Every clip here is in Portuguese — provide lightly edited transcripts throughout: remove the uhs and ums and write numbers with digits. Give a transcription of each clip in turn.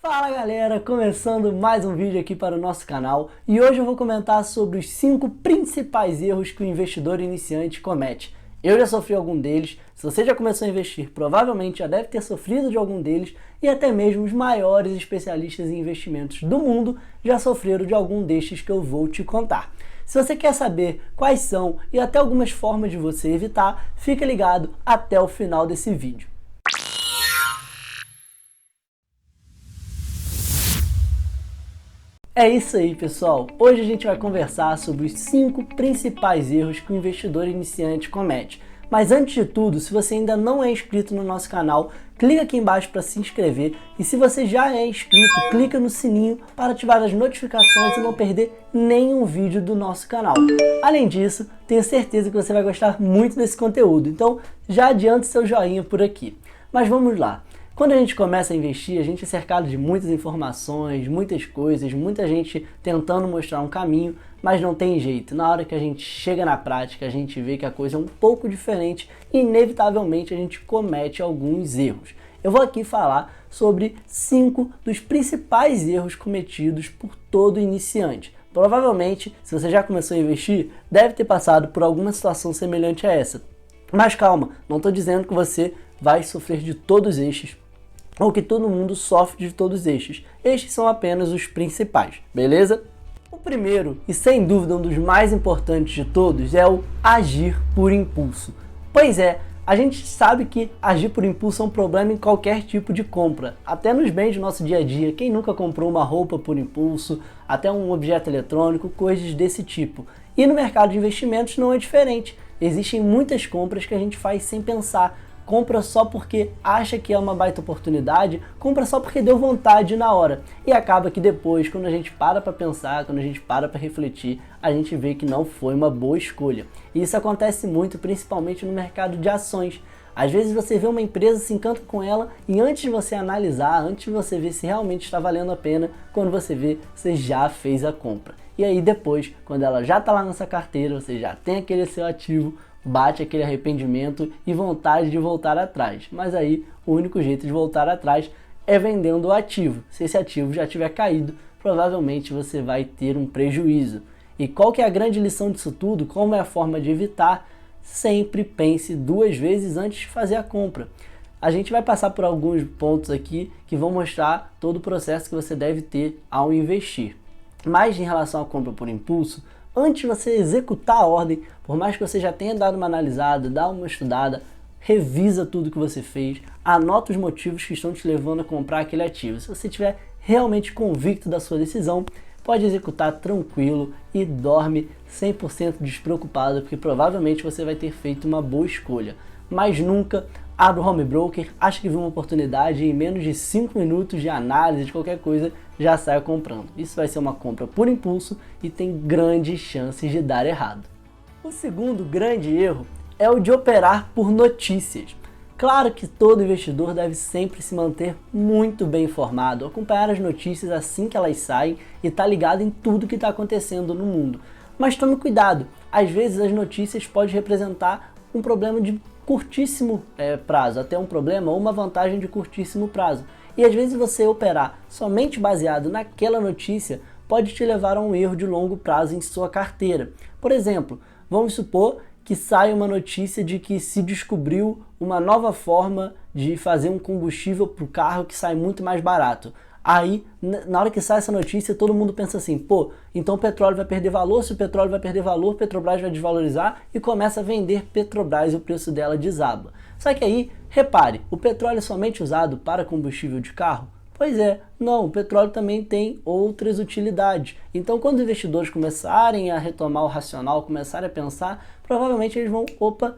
Fala galera, começando mais um vídeo aqui para o nosso canal e hoje eu vou comentar sobre os 5 principais erros que o investidor iniciante comete. Eu já sofri algum deles, se você já começou a investir, provavelmente já deve ter sofrido de algum deles e até mesmo os maiores especialistas em investimentos do mundo já sofreram de algum destes que eu vou te contar. Se você quer saber quais são e até algumas formas de você evitar, fica ligado até o final desse vídeo. É isso aí, pessoal! Hoje a gente vai conversar sobre os 5 principais erros que o investidor iniciante comete. Mas antes de tudo, se você ainda não é inscrito no nosso canal, clica aqui embaixo para se inscrever e se você já é inscrito, clica no sininho para ativar as notificações e não perder nenhum vídeo do nosso canal. Além disso, tenho certeza que você vai gostar muito desse conteúdo, então já adiante seu joinha por aqui. Mas vamos lá! Quando a gente começa a investir, a gente é cercado de muitas informações, muitas coisas, muita gente tentando mostrar um caminho, mas não tem jeito. Na hora que a gente chega na prática, a gente vê que a coisa é um pouco diferente e inevitavelmente a gente comete alguns erros. Eu vou aqui falar sobre 5 dos principais erros cometidos por todo iniciante. Provavelmente, se você já começou a investir, deve ter passado por alguma situação semelhante a essa. Mas calma, não estou dizendo que você vai sofrer de todos estes, ou que todo mundo sofre de todos estes. Estes são apenas os principais, beleza? O primeiro, e sem dúvida um dos mais importantes de todos, é o agir por impulso. Pois é, a gente sabe que agir por impulso é um problema em qualquer tipo de compra, até nos bens do nosso dia a dia. Quem nunca comprou uma roupa por impulso, até um objeto eletrônico, coisas desse tipo. E no mercado de investimentos não é diferente. Existem muitas compras que a gente faz sem pensar. Compra só porque acha que é uma baita oportunidade, compra só porque deu vontade na hora. E acaba que depois, quando a gente para para pensar, quando a gente para para refletir, a gente vê que não foi uma boa escolha. E isso acontece muito, principalmente no mercado de ações. Às vezes você vê uma empresa, se encanta com ela e antes de você analisar, antes de você ver se realmente está valendo a pena, quando você vê, você já fez a compra. E aí depois, quando ela já está lá nessa carteira, você já tem aquele seu ativo, bate aquele arrependimento e vontade de voltar atrás. Mas aí o único jeito de voltar atrás é vendendo o ativo. Se esse ativo já tiver caído, provavelmente você vai ter um prejuízo. E qual que é a grande lição disso tudo? Como é a forma de evitar? Sempre pense 2 vezes antes de fazer a compra. A gente vai passar por alguns pontos aqui que vão mostrar todo o processo que você deve ter ao investir. Mas em relação à compra por impulso, antes de você executar a ordem, por mais que você já tenha dado uma analisada, dá uma estudada, revisa tudo que você fez, anota os motivos que estão te levando a comprar aquele ativo. Se você estiver realmente convicto da sua decisão, pode executar tranquilo e dorme 100% despreocupado, porque provavelmente você vai ter feito uma boa escolha. Mas nunca abre o home broker, acha que viu uma oportunidade e em menos de 5 minutos de análise de qualquer coisa já saia comprando. Isso vai ser uma compra por impulso e tem grandes chances de dar errado. O segundo grande erro é o de operar por notícias. Claro que todo investidor deve sempre se manter muito bem informado, acompanhar as notícias assim que elas saem e estar ligado em tudo que está acontecendo no mundo. Mas tome cuidado, às vezes as notícias podem representar um problema de curtíssimo prazo, até um problema ou uma vantagem de curtíssimo prazo. E às vezes você operar somente baseado naquela notícia pode te levar a um erro de longo prazo em sua carteira. Por exemplo, vamos supor que saia uma notícia de que se descobriu uma nova forma de fazer um combustível para o carro que sai muito mais barato. Aí, na hora que sai essa notícia, todo mundo pensa assim, pô, então o petróleo vai perder valor, se o petróleo vai perder valor, Petrobras vai desvalorizar e começa a vender Petrobras e o preço dela desaba. Só que aí, repare, o petróleo é somente usado para combustível de carro? Pois é, não, o petróleo também tem outras utilidades. Então, quando os investidores começarem a retomar o racional, começarem a pensar, provavelmente eles vão, opa,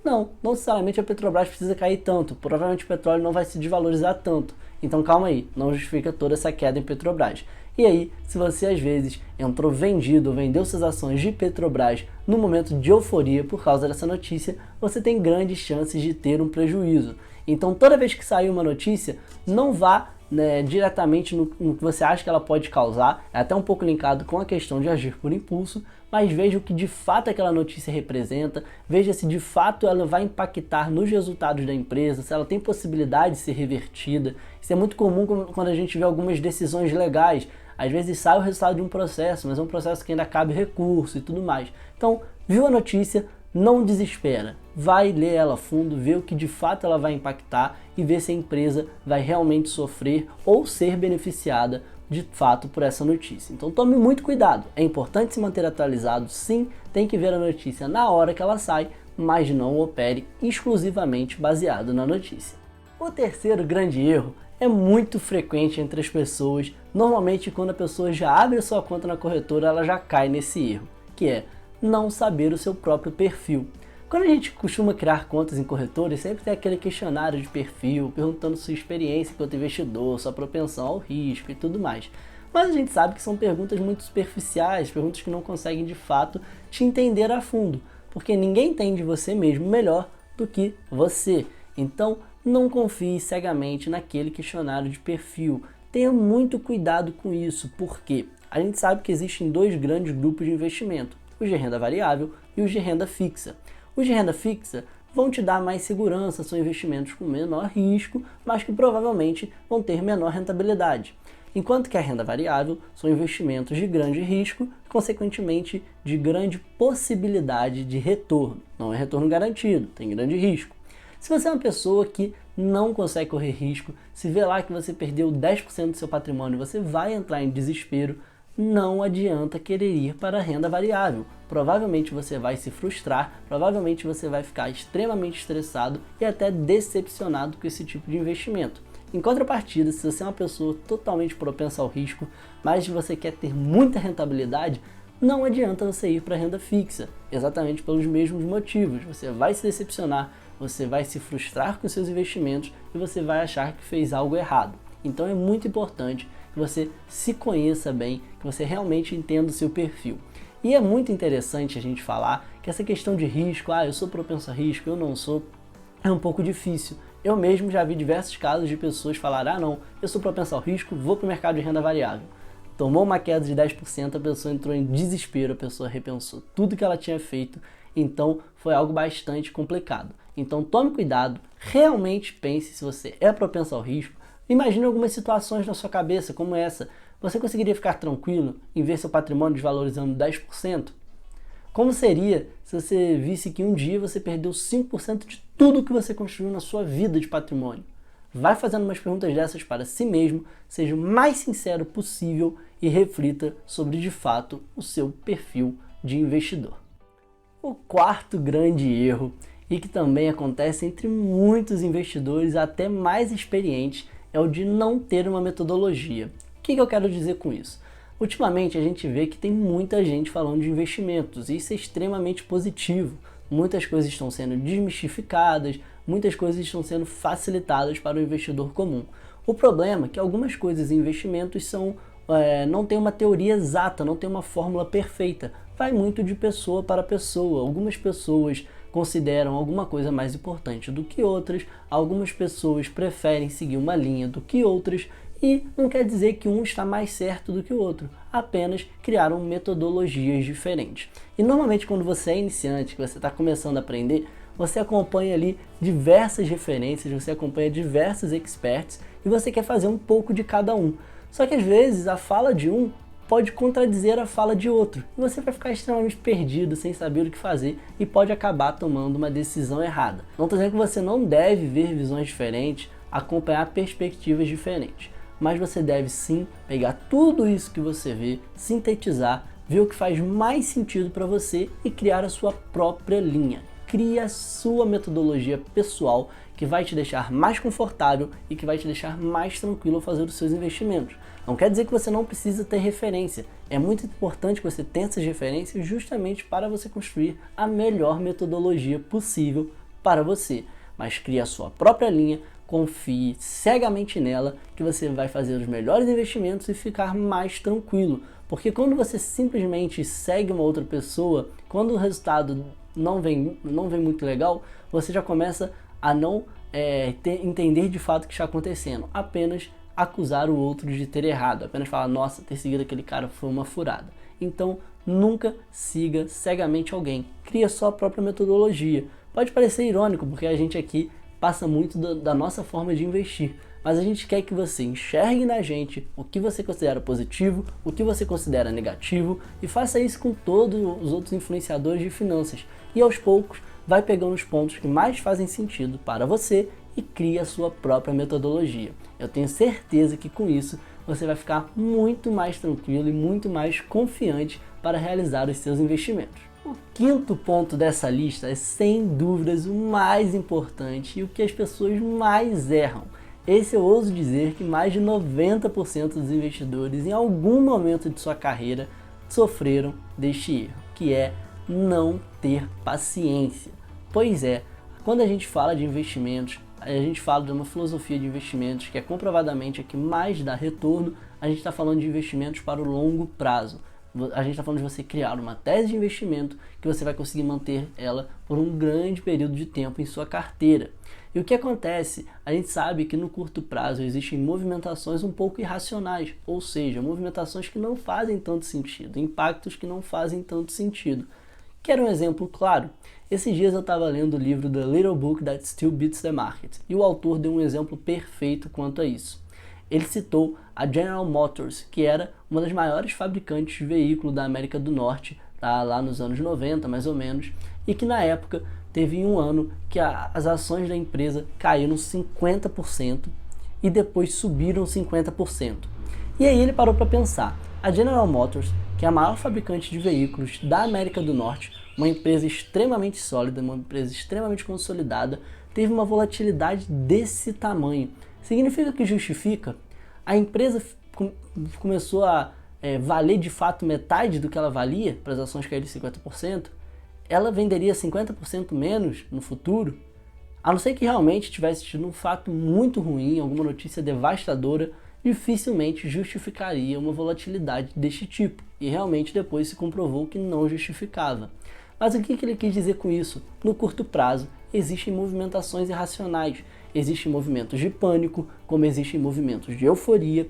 não necessariamente a Petrobras precisa cair tanto, provavelmente o petróleo não vai se desvalorizar tanto. Então calma aí, não justifica toda essa queda em Petrobras. E aí, se você às vezes entrou vendido ou vendeu suas ações de Petrobras no momento de euforia por causa dessa notícia, você tem grandes chances de ter um prejuízo. Então toda vez que sair uma notícia, não vá né, diretamente no que você acha que ela pode causar, é até um pouco linkado com a questão de agir por impulso, mas veja o que de fato aquela notícia representa, veja se de fato ela vai impactar nos resultados da empresa, se ela tem possibilidade de ser revertida. Isso é muito comum quando a gente vê algumas decisões legais. Às vezes sai o resultado de um processo, mas é um processo que ainda cabe recurso e tudo mais. Então, viu a notícia, não desespera. Vai ler ela a fundo, ver o que de fato ela vai impactar e ver se a empresa vai realmente sofrer ou ser beneficiada de fato por essa notícia. Então tome muito cuidado. É importante se manter atualizado, sim, tem que ver a notícia na hora que ela sai, mas não opere exclusivamente baseado na notícia. O terceiro grande erro é muito frequente entre as pessoas. Normalmente quando a pessoa já abre a sua conta na corretora, ela já cai nesse erro, que é não saber o seu próprio perfil. Quando a gente costuma criar contas em corretores, sempre tem aquele questionário de perfil, perguntando sua experiência enquanto investidor, sua propensão ao risco e tudo mais. Mas a gente sabe que são perguntas muito superficiais, perguntas que não conseguem de fato te entender a fundo, porque ninguém entende você mesmo melhor do que você. Então, não confie cegamente naquele questionário de perfil. Tenha muito cuidado com isso, porque a gente sabe que existem dois grandes grupos de investimento, os de renda variável e os de renda fixa. Os de renda fixa vão te dar mais segurança, são investimentos com menor risco, mas que provavelmente vão ter menor rentabilidade. Enquanto que a renda variável são investimentos de grande risco, consequentemente de grande possibilidade de retorno. Não é retorno garantido, tem grande risco. Se você é uma pessoa que não consegue correr risco, se vê lá que você perdeu 10% do seu patrimônio, você vai entrar em desespero, não adianta querer ir para a renda variável. Provavelmente você vai se frustrar, provavelmente você vai ficar extremamente estressado e até decepcionado com esse tipo de investimento. Em contrapartida, se você é uma pessoa totalmente propensa ao risco, mas você quer ter muita rentabilidade, não adianta você ir para a renda fixa, exatamente pelos mesmos motivos. Você vai se decepcionar, você vai se frustrar com seus investimentos e você vai achar que fez algo errado. Então é muito importante que você se conheça bem, que você realmente entenda o seu perfil. E é muito interessante a gente falar que essa questão de risco, eu sou propenso a risco, eu não sou, é um pouco difícil. Eu mesmo já vi diversos casos de pessoas falarem, não, eu sou propenso ao risco, vou para o mercado de renda variável. Tomou uma queda de 10%, a pessoa entrou em desespero, a pessoa repensou tudo que ela tinha feito, então foi algo bastante complicado. Então tome cuidado, realmente pense se você é propenso ao risco. Imagine algumas situações na sua cabeça como essa. Você conseguiria ficar tranquilo em ver seu patrimônio desvalorizando 10%? Como seria se você visse que um dia você perdeu 5% de tudo que você construiu na sua vida de patrimônio? Vai fazendo umas perguntas dessas para si mesmo, seja o mais sincero possível e reflita sobre de fato o seu perfil de investidor. O quarto grande erro, e que também acontece entre muitos investidores até mais experientes, é o de não ter uma metodologia. O que eu quero dizer com isso? Ultimamente a gente vê que tem muita gente falando de investimentos e isso é extremamente positivo. Muitas coisas estão sendo desmistificadas, muitas coisas estão sendo facilitadas para o investidor comum. O problema é que algumas coisas em investimentos não tem uma teoria exata, não tem uma fórmula perfeita. Vai muito de pessoa para pessoa. Algumas pessoas consideram alguma coisa mais importante do que outras, algumas pessoas preferem seguir uma linha do que outras, e não quer dizer que um está mais certo do que o outro, apenas criaram metodologias diferentes. E normalmente quando você é iniciante, que você está começando a aprender, você acompanha ali diversas referências, você acompanha diversos experts e você quer fazer um pouco de cada um. Só que às vezes a fala de um pode contradizer a fala de outro e você vai ficar extremamente perdido, sem saber o que fazer e pode acabar tomando uma decisão errada. Não estou dizendo que você não deve ver visões diferentes, acompanhar perspectivas diferentes, mas você deve sim pegar tudo isso que você vê, sintetizar, ver o que faz mais sentido para você e criar a sua própria linha. Crie a sua metodologia pessoal que vai te deixar mais confortável e que vai te deixar mais tranquilo ao fazer os seus investimentos. Não quer dizer que você não precisa ter referência. É muito importante que você tenha essas referências justamente para você construir a melhor metodologia possível para você. Mas crie a sua própria linha, confie cegamente nela que você vai fazer os melhores investimentos e ficar mais tranquilo. Porque quando você simplesmente segue uma outra pessoa, quando o resultado não vem muito legal, você já começa a não entender de fato o que está acontecendo, apenas acusar o outro de ter errado, apenas falar, nossa, ter seguido aquele cara foi uma furada. Então, nunca siga cegamente alguém, cria sua própria metodologia. Pode parecer irônico, porque a gente aqui passa muito da nossa forma de investir, mas a gente quer que você enxergue na gente o que você considera positivo, o que você considera negativo, e faça isso com todos os outros influenciadores de finanças. E aos poucos, vai pegando os pontos que mais fazem sentido para você e cria a sua própria metodologia. Eu tenho certeza que com isso você vai ficar muito mais tranquilo e muito mais confiante para realizar os seus investimentos. O quinto ponto dessa lista é sem dúvidas o mais importante e o que as pessoas mais erram. Esse eu ouso dizer que mais de 90% dos investidores em algum momento de sua carreira sofreram deste erro, que é não ter paciência. Pois é, quando a gente fala de investimentos, a gente fala de uma filosofia de investimentos que é comprovadamente a que mais dá retorno. A gente está falando de investimentos para o longo prazo. A gente está falando de você criar uma tese de investimento que você vai conseguir manter ela por um grande período de tempo em sua carteira. E o que acontece? A gente sabe que no curto prazo existem movimentações um pouco irracionais, ou seja, movimentações que não fazem tanto sentido, impactos que não fazem tanto sentido. Quero um exemplo claro. Esses dias eu estava lendo o livro The Little Book That Still Beats the Market, e o autor deu um exemplo perfeito quanto a isso. Ele citou a General Motors, que era uma das maiores fabricantes de veículos da América do Norte, tá, lá nos anos 90 mais ou menos, e que na época teve um ano que as ações da empresa caíram 50% e depois subiram 50%. E aí ele parou para pensar, a General Motors, que é a maior fabricante de veículos da América do Norte, uma empresa extremamente sólida, uma empresa extremamente consolidada, teve uma volatilidade desse tamanho. Significa que justifica? A empresa começou a valer de fato metade do que ela valia para as ações caírem 50%? Ela venderia 50% menos no futuro? A não ser que realmente tivesse tido um fato muito ruim, alguma notícia devastadora, dificilmente justificaria uma volatilidade deste tipo. E realmente depois se comprovou que não justificava. Mas o que ele quis dizer com isso? No curto prazo, existem movimentações irracionais. Existem movimentos de pânico, como existem movimentos de euforia.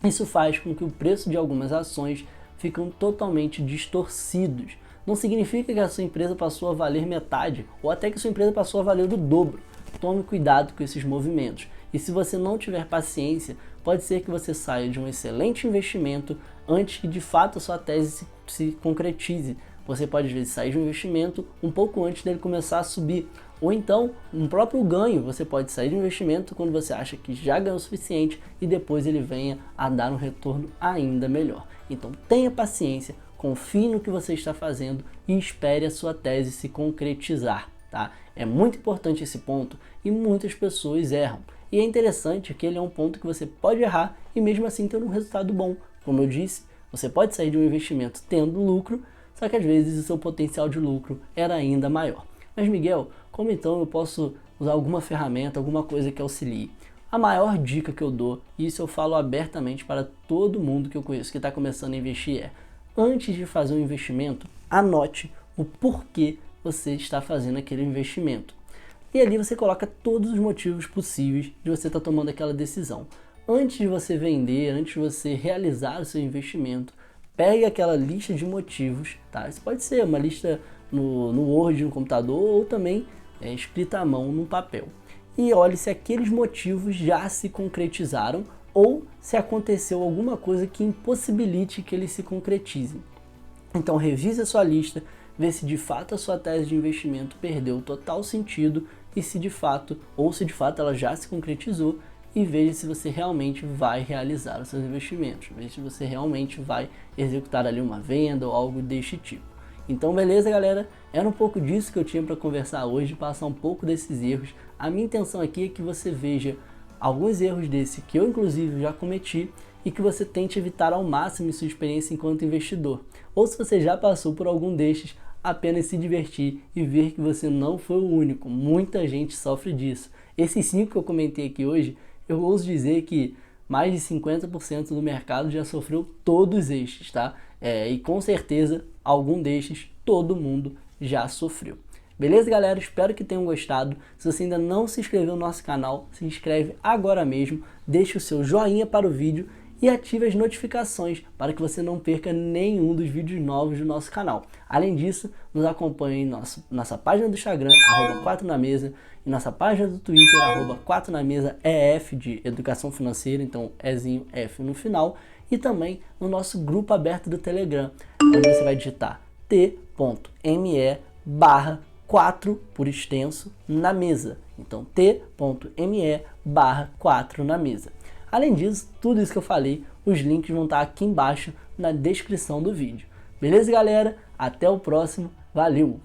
Isso faz com que o preço de algumas ações fiquem totalmente distorcidos. Não significa que a sua empresa passou a valer metade, ou até que a sua empresa passou a valer o dobro. Tome cuidado com esses movimentos. E se você não tiver paciência, pode ser que você saia de um excelente investimento antes que de fato a sua tese se concretize. Você pode às vezes sair de um investimento um pouco antes dele começar a subir. Ou então, um próprio ganho, você pode sair de um investimento quando você acha que já ganhou o suficiente e depois ele venha a dar um retorno ainda melhor. Então tenha paciência, confie no que você está fazendo e espere a sua tese se concretizar. Tá? É muito importante esse ponto e muitas pessoas erram. E é interessante que ele é um ponto que você pode errar e mesmo assim ter um resultado bom. Como eu disse, você pode sair de um investimento tendo lucro, só que às vezes o seu potencial de lucro era ainda maior. Mas Miguel, como então eu posso usar alguma ferramenta, alguma coisa que auxilie? A maior dica que eu dou, e isso eu falo abertamente para todo mundo que eu conheço que está começando a investir, é: antes de fazer um investimento, anote o porquê você está fazendo aquele investimento. E ali você coloca todos os motivos possíveis de você estar tomando aquela decisão. Antes de você vender, antes de você realizar o seu investimento, pegue aquela lista de motivos, tá? Isso pode ser uma lista no Word, no computador, ou também escrita à mão no papel. E olhe se aqueles motivos já se concretizaram ou se aconteceu alguma coisa que impossibilite que eles se concretizem. Então revise a sua lista, vê se de fato a sua tese de investimento perdeu total sentido e se de fato ela já se concretizou, e veja se você realmente vai realizar os seus investimentos, veja se você realmente vai executar ali uma venda ou algo deste tipo. Então beleza, galera, era um pouco disso que eu tinha para conversar hoje, passar um pouco desses erros. A minha intenção aqui é que você veja alguns erros desse que eu inclusive já cometi e que você tente evitar ao máximo em sua experiência enquanto investidor. Ou se você já passou por algum destes, apenas se divertir e ver que você não foi o único, muita gente sofre disso. Esses 5 que eu comentei aqui hoje, eu ouso dizer que mais de 50% do mercado já sofreu todos estes, tá? E com certeza, algum destes todo mundo já sofreu. Beleza, galera? Espero que tenham gostado. Se você ainda não se inscreveu no nosso canal, se inscreve agora mesmo, deixe o seu joinha para o vídeo e ative as notificações para que você não perca nenhum dos vídeos novos do nosso canal. Além disso, nos acompanhe em nossa página do Instagram, @4namesa, e nossa página do Twitter, @4namesa, EF de Educação Financeira, então Ezinho F no final, e também no nosso grupo aberto do Telegram, onde você vai digitar t.me/4 por extenso na mesa. Então t.me/4 na mesa. Além disso, tudo isso que eu falei, os links vão estar aqui embaixo na descrição do vídeo. Beleza, galera? Até o próximo. Valeu!